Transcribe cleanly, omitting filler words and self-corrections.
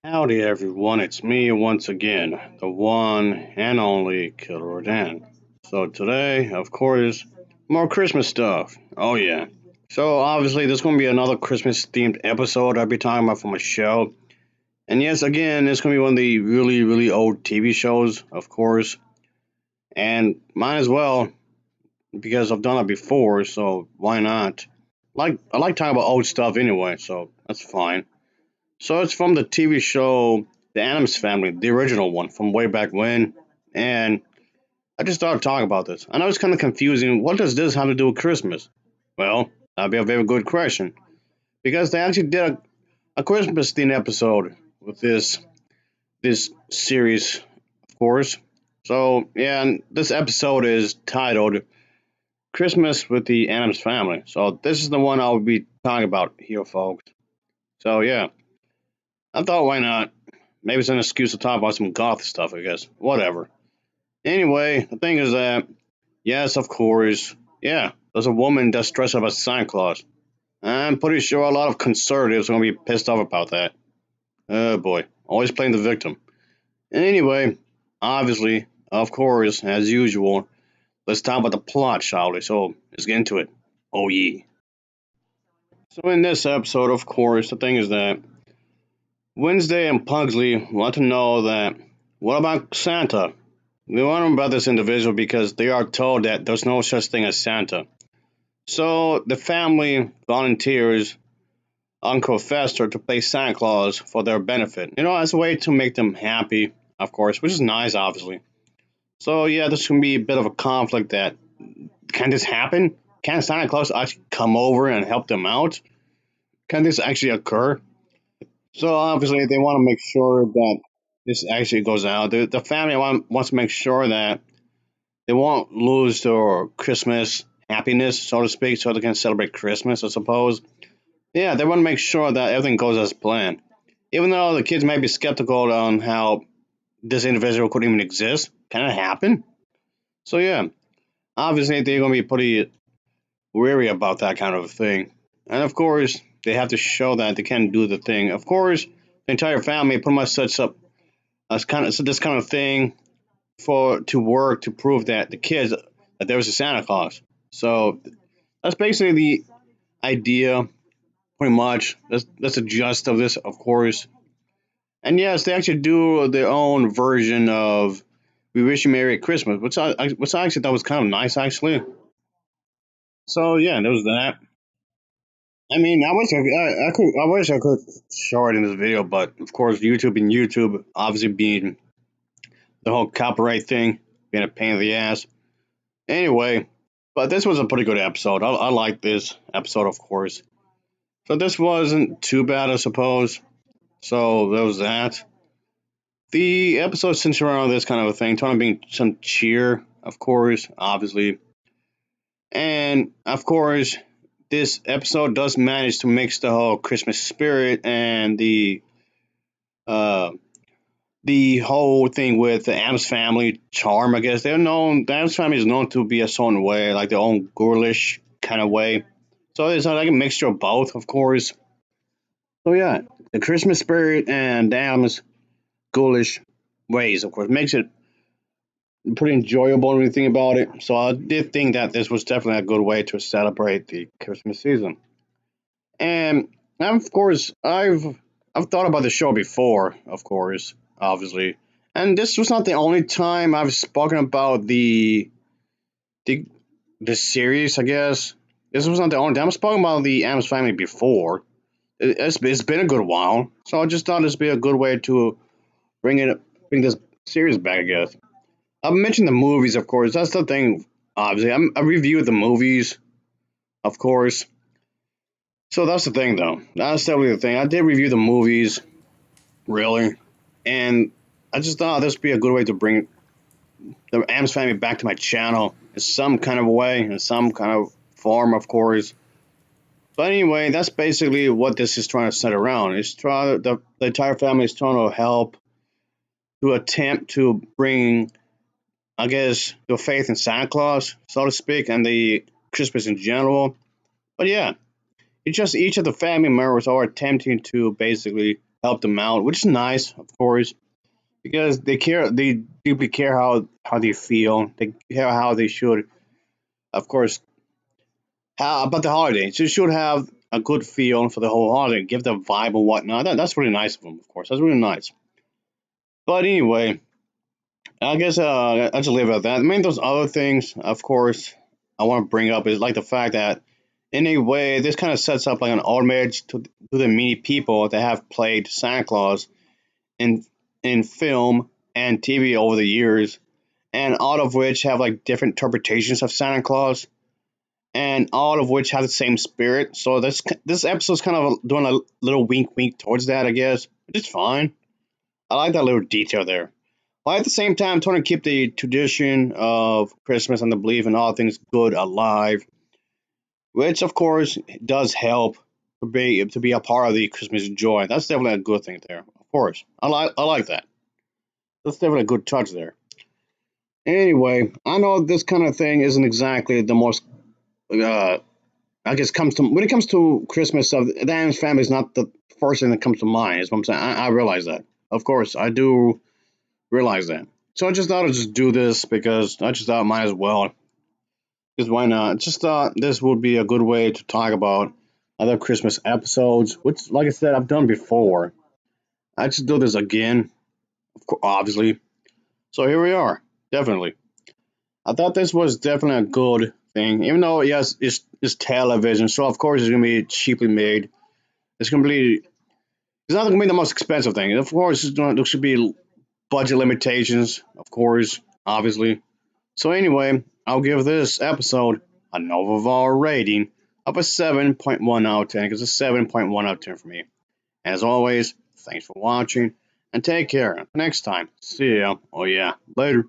Howdy everyone, it's me once again, the one and only Killer Dan. So today, of course, more Christmas stuff. Oh yeah. So obviously there's gonna be another Christmas themed episode I'll be talking about for my show. And yes, again, it's gonna be one of the really old TV shows, of course. And mine as well, because I've done it before, so why not? I like talking about old stuff anyway, so that's fine. So it's from the TV show The Addams Family, the original one from way back when. And I just started talking about this. I know it's kind of confusing. What does this have to do with Christmas? Well, that'd be a very good question. Because they actually did a Christmas themed episode with this series, of course. So yeah, and this episode is titled Christmas with the Addams Family. So this is the one I'll be talking about here, folks. So yeah, I thought why not? Maybe it's an excuse to talk about some goth stuff, I guess. Whatever. Anyway, the thing is that, yes, of course, yeah, there's a woman that's dressed up as Santa Claus. I'm pretty sure a lot of conservatives are going to be pissed off about that. Oh boy, always playing the victim. Anyway, obviously, of course, as usual, let's talk about the plot, shall we? So, let's get into it. Oh, yeah. So, in this episode, of course, the thing is that Wednesday and Pugsley want to know that what about Santa? We want to know about this individual because they are told that there's no such thing as Santa. So the family volunteers Uncle Fester to play Santa Claus for their benefit. As a way to make them happy, of course, which is nice, obviously. So yeah, this can be a bit of a conflict that can this happen? Can Santa Claus actually come over and help them out? Can this actually occur? So obviously they want to make sure that this actually goes out. The family wants to make sure that they won't lose their Christmas happiness, so to speak, so they can celebrate Christmas, I suppose. Yeah, they want to make sure that everything goes as planned. Even though the kids may be skeptical on how this individual could even exist, can it happen? So yeah, obviously they're going to be pretty wary about that kind of thing. And of course, they have to show that they can do the thing. Of course, the entire family pretty much sets up this kind of thing for to work to prove that the kids that there was a Santa Claus. So that's basically the idea, pretty much. That's the gist of this, of course. And yes, they actually do their own version of "We Wish You Merry Christmas," which I actually thought was kind of nice, actually. So yeah, there was that. I mean, I wish I could show it in this video, but of course, YouTube, obviously being the whole copyright thing, being a pain in the ass. Anyway, but this was a pretty good episode. I like this episode, of course. So this wasn't too bad, I suppose. So there was that. The episode centered around this kind of a thing, trying to bring some cheer, of course, obviously. And of course, this episode does manage to mix the whole Christmas spirit and uh the whole thing with the Addams family charm, I guess. The Addams family is known to be a certain way, like their own ghoulish kind of way. So it's like a mixture of both, of course. So yeah, the Christmas spirit and the Addams ghoulish ways, of course, makes it pretty enjoyable when you think about it. So I did think that this was definitely a good way to celebrate the Christmas season. And of course, I've thought about the show before, of course, obviously. And this was not the only time I've spoken about the the series, I guess. This was not the only time I've spoken about the Addams Family before. It's been a good while, so I just thought this would be a good way to bring this series back, I guess. I've mentioned the movies, of course. That's the thing. Obviously, I reviewed the movies, of course. So that's the thing, though. That's definitely the thing. I did review the movies, really, and I just thought this would be a good way to bring the Addams Family back to my channel in some kind of way, in some kind of form, of course. But anyway, that's basically what this is trying to set around. The entire family is trying to help to attempt to bring, I guess, the faith in Santa Claus, so to speak, and the Christmas in general. But yeah, it's just each of the family members are attempting to basically help them out, which is nice, of course, because they care. They deeply care how they feel. They care how they should, of course, how about the holidays. You should have a good feel for the whole holiday. Give the vibe and whatnot. That's really nice of them, of course. That's really nice. But anyway, I guess I'll just leave it at that. I mean, those other things, of course, I want to bring up is like the fact that in a way this kind of sets up like an homage to the many people that have played Santa Claus in film and TV over the years, and all of which have like different interpretations of Santa Claus, and all of which have the same spirit. So this episode's kind of doing a little wink wink towards that, I guess. It's fine. I like that little detail there. But at the same time, trying to keep the tradition of Christmas and the belief in all things good alive, which of course does help to be a part of the Christmas joy. That's definitely a good thing there. Of course, I like that. That's definitely a good touch there. Anyway, I know this kind of thing isn't exactly the most. I guess comes to when it comes to Christmas stuff. The Addams Family is not the first thing that comes to mind. Is what I'm saying. I realize that. Of course, I do realize that. So I just thought I'd just do this because I just thought I might as well. Because why not? Just thought this would be a good way to talk about other Christmas episodes, which, like I said, I've done before. I just do this again, obviously. So here we are. Definitely. I thought this was definitely a good thing, even though yes, it's television, so of course it's gonna be cheaply made. It's gonna be it's not gonna be the most expensive thing. Of course, there should be budget limitations, of course, obviously. So anyway, I'll give this episode a Novavar rating of a 7.1 out of 10 because it's a 7.1 out of 10 for me. As always, thanks for watching and take care. Next time, see ya. Oh yeah, later.